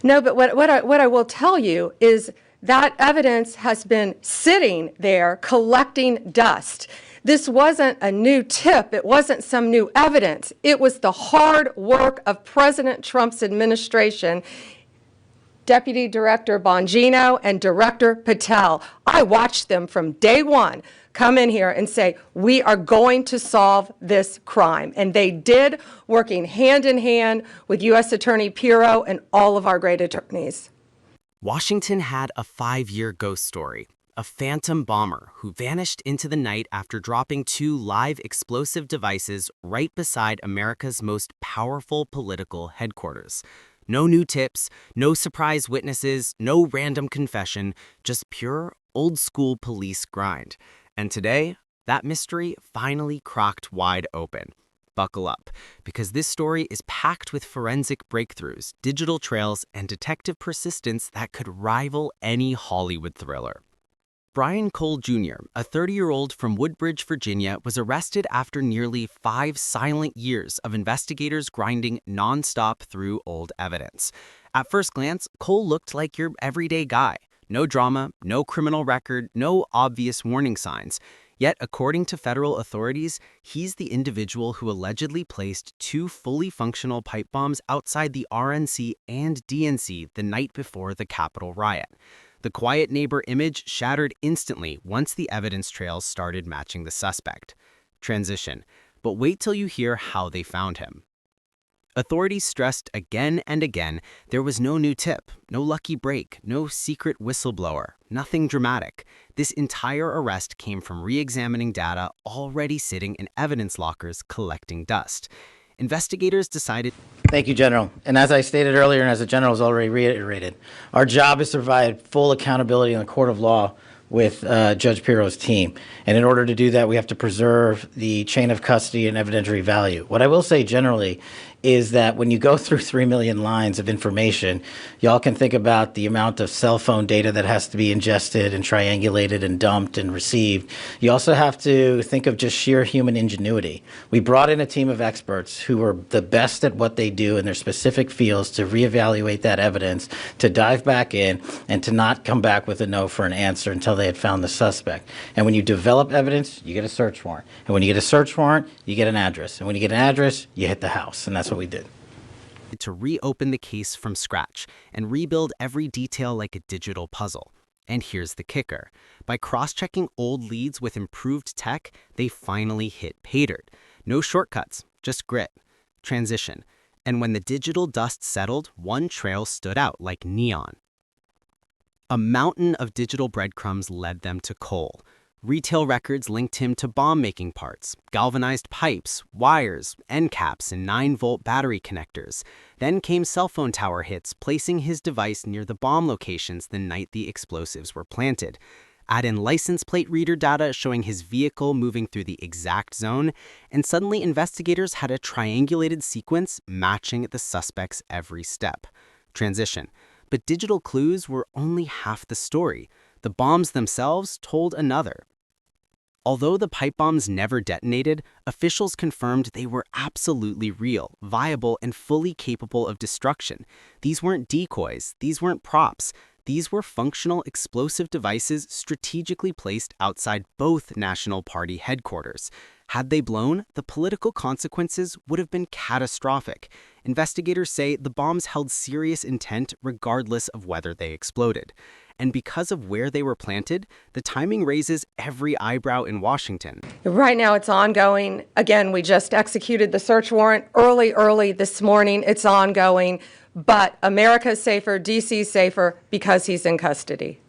No, but what I will tell you is that evidence has been sitting there collecting dust. This wasn't a new tip. It wasn't some new evidence. It was the hard work of President Trump's administration, Deputy Director Bongino and Director Patel. I watched them from day one come in here and say, we are going to solve this crime. And they did, working hand in hand with U.S. Attorney Pirro and all of our great attorneys. Washington had a 5-year ghost story, a phantom bomber who vanished into the night after dropping 2 live explosive devices right beside America's most powerful political headquarters. No new tips, no surprise witnesses, no random confession, just pure old-school police grind. And today, that mystery finally cracked wide open. Buckle up, because this story is packed with forensic breakthroughs, digital trails, and detective persistence that could rival any Hollywood thriller. Brian Cole Jr., a 30-year-old from Woodbridge, Virginia, was arrested after nearly 5 silent years of investigators grinding nonstop through old evidence. At first glance, Cole looked like your everyday guy. No drama, no criminal record, no obvious warning signs. Yet, according to federal authorities, he's the individual who allegedly placed 2 fully functional pipe bombs outside the RNC and DNC the night before the Capitol riot. The quiet neighbor image shattered instantly once the evidence trails started matching the suspect. Transition. But wait till you hear how they found him. Authorities stressed again and again there was no new tip, no lucky break, no secret whistleblower, nothing dramatic. This entire arrest came from re-examining data already sitting in evidence lockers collecting dust. Investigators decided. Thank you, General. And as I stated earlier, and as the General has already reiterated, our job is to provide full accountability in the court of law with Judge Pirro's team. And in order to do that, we have to preserve the chain of custody and evidentiary value. What I will say generally is that when you go through 3 million lines of information, y'all can think about the amount of cell phone data that has to be ingested and triangulated and dumped and received. You also have to think of just sheer human ingenuity. We brought in a team of experts who were the best at what they do in their specific fields to reevaluate that evidence, to dive back in, and to not come back with a no for an answer until they had found the suspect. And when you develop evidence, you get a search warrant. And when you get a search warrant, you get an address. And when you get an address, you hit the house. And that's what we did. To reopen the case from scratch and rebuild every detail like a digital puzzle. And here's the kicker. By cross-checking old leads with improved tech, they finally hit pay dirt. No shortcuts, just grit. Transition. And when the digital dust settled, one trail stood out like neon. A mountain of digital breadcrumbs led them to Cole. Retail records linked him to bomb-making parts, galvanized pipes, wires, end caps, and 9-volt battery connectors. Then came cell phone tower hits, placing his device near the bomb locations the night the explosives were planted. Add in license plate reader data showing his vehicle moving through the exact zone, and suddenly investigators had a triangulated sequence matching the suspect's every step. Transition. But digital clues were only half the story. The bombs themselves told another. Although the pipe bombs never detonated, officials confirmed they were absolutely real, viable, and fully capable of destruction. These weren't decoys, these weren't props. These were functional explosive devices strategically placed outside both National Party headquarters. Had they blown, the political consequences would have been catastrophic. Investigators say the bombs held serious intent regardless of whether they exploded. And because of where they were planted, the timing raises every eyebrow in Washington. Right now it's ongoing. Again, we just executed the search warrant early this morning. It's ongoing. But America's safer, DC's safer because he's in custody.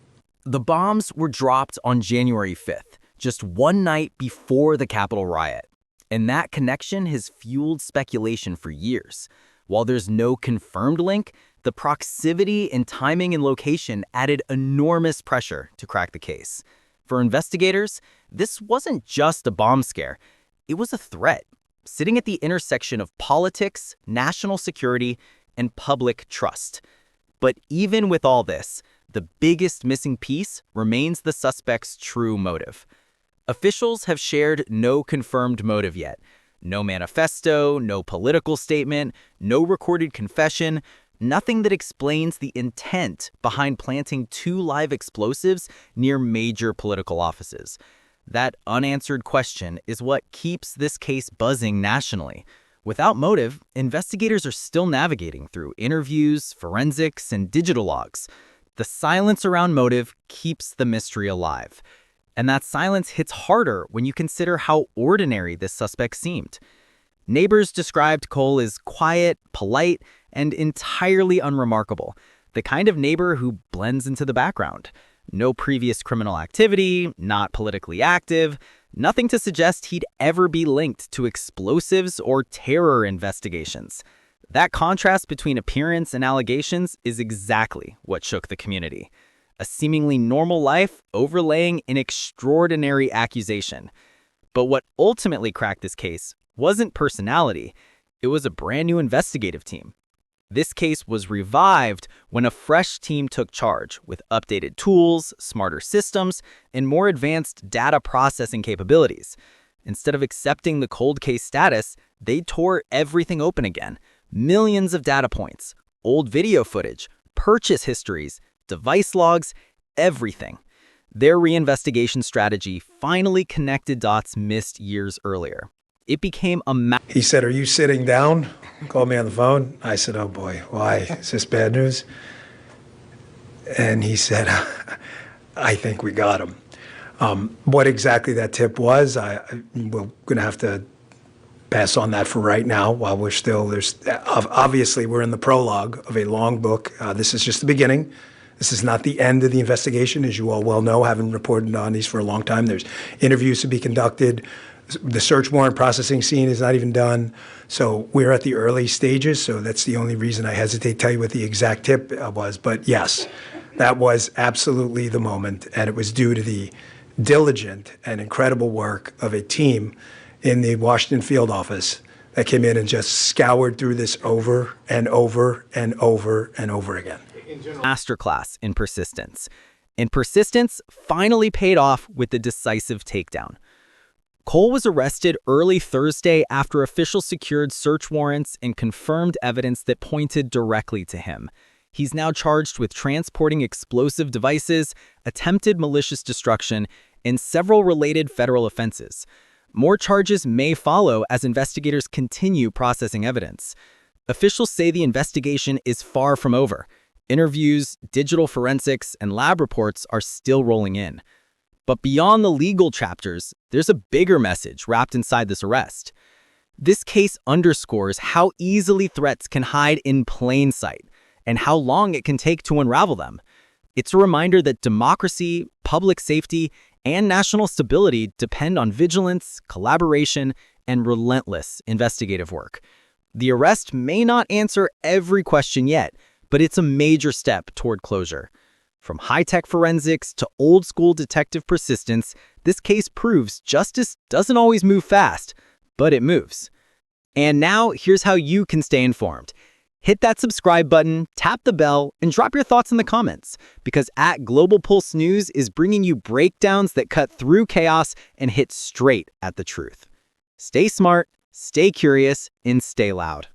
The bombs were dropped on January 5th, just one night before the Capitol riot. And that connection has fueled speculation for years. While there's no confirmed link, the proximity and timing and location added enormous pressure to crack the case. For investigators, this wasn't just a bomb scare. It was a threat, sitting at the intersection of politics, national security, and public trust. But even with all this, the biggest missing piece remains the suspect's true motive. Officials have shared no confirmed motive yet. No manifesto, no political statement, no recorded confession, Nothing that explains the intent behind planting 2 live explosives near major political offices. That unanswered question is what keeps this case buzzing nationally. Without motive, investigators are still navigating through interviews, forensics, and digital logs. The silence around motive keeps the mystery alive. And that silence hits harder when you consider how ordinary this suspect seemed. Neighbors described Cole as quiet, polite, and entirely unremarkable, the kind of neighbor who blends into the background. No previous criminal activity, not politically active, nothing to suggest he'd ever be linked to explosives or terror investigations. That contrast between appearance and allegations is exactly what shook the community. A seemingly normal life overlaying an extraordinary accusation. But what ultimately cracked this case wasn't personality, it was a brand new investigative team. This case was revived when a fresh team took charge with updated tools, smarter systems, and more advanced data processing capabilities. Instead of accepting the cold case status, they tore everything open again. Millions of data points, old video footage, purchase histories, device logs, everything. Their reinvestigation strategy finally connected dots missed years earlier. It became a He said, "Are you sitting down?" Called me on the phone. I said, "Oh boy, why? Is this bad news?" And he said, "I think we got him." What exactly that tip was, we're going to have to pass on that for right now while obviously we're in the prologue of a long book. This is just the beginning. This is not the end of the investigation, as you all well know, having reported on these for a long time. There's interviews to be conducted. The search warrant processing scene is not even done. So we're at the early stages. So that's the only reason I hesitate to tell you what the exact tip was. But yes, that was absolutely the moment. And it was due to the diligent and incredible work of a team in the Washington field office that came in and just scoured through this over and over and over and over again. Masterclass in persistence. And persistence finally paid off with the decisive takedown. Cole was arrested early Thursday after officials secured search warrants and confirmed evidence that pointed directly to him. He's now charged with transporting explosive devices, attempted malicious destruction, and several related federal offenses. More charges may follow as investigators continue processing evidence. Officials say the investigation is far from over. Interviews, digital forensics, and lab reports are still rolling in. But beyond the legal chapters, there's a bigger message wrapped inside this arrest. This case underscores how easily threats can hide in plain sight and how long it can take to unravel them. It's a reminder that democracy, public safety, and national stability depend on vigilance, collaboration, and relentless investigative work. The arrest may not answer every question yet, but it's a major step toward closure. From high-tech forensics to old-school detective persistence, this case proves justice doesn't always move fast, but it moves. And now, here's how you can stay informed. Hit that subscribe button, tap the bell, and drop your thoughts in the comments, because at Global Pulse News is bringing you breakdowns that cut through chaos and hit straight at the truth. Stay smart, stay curious, and stay loud.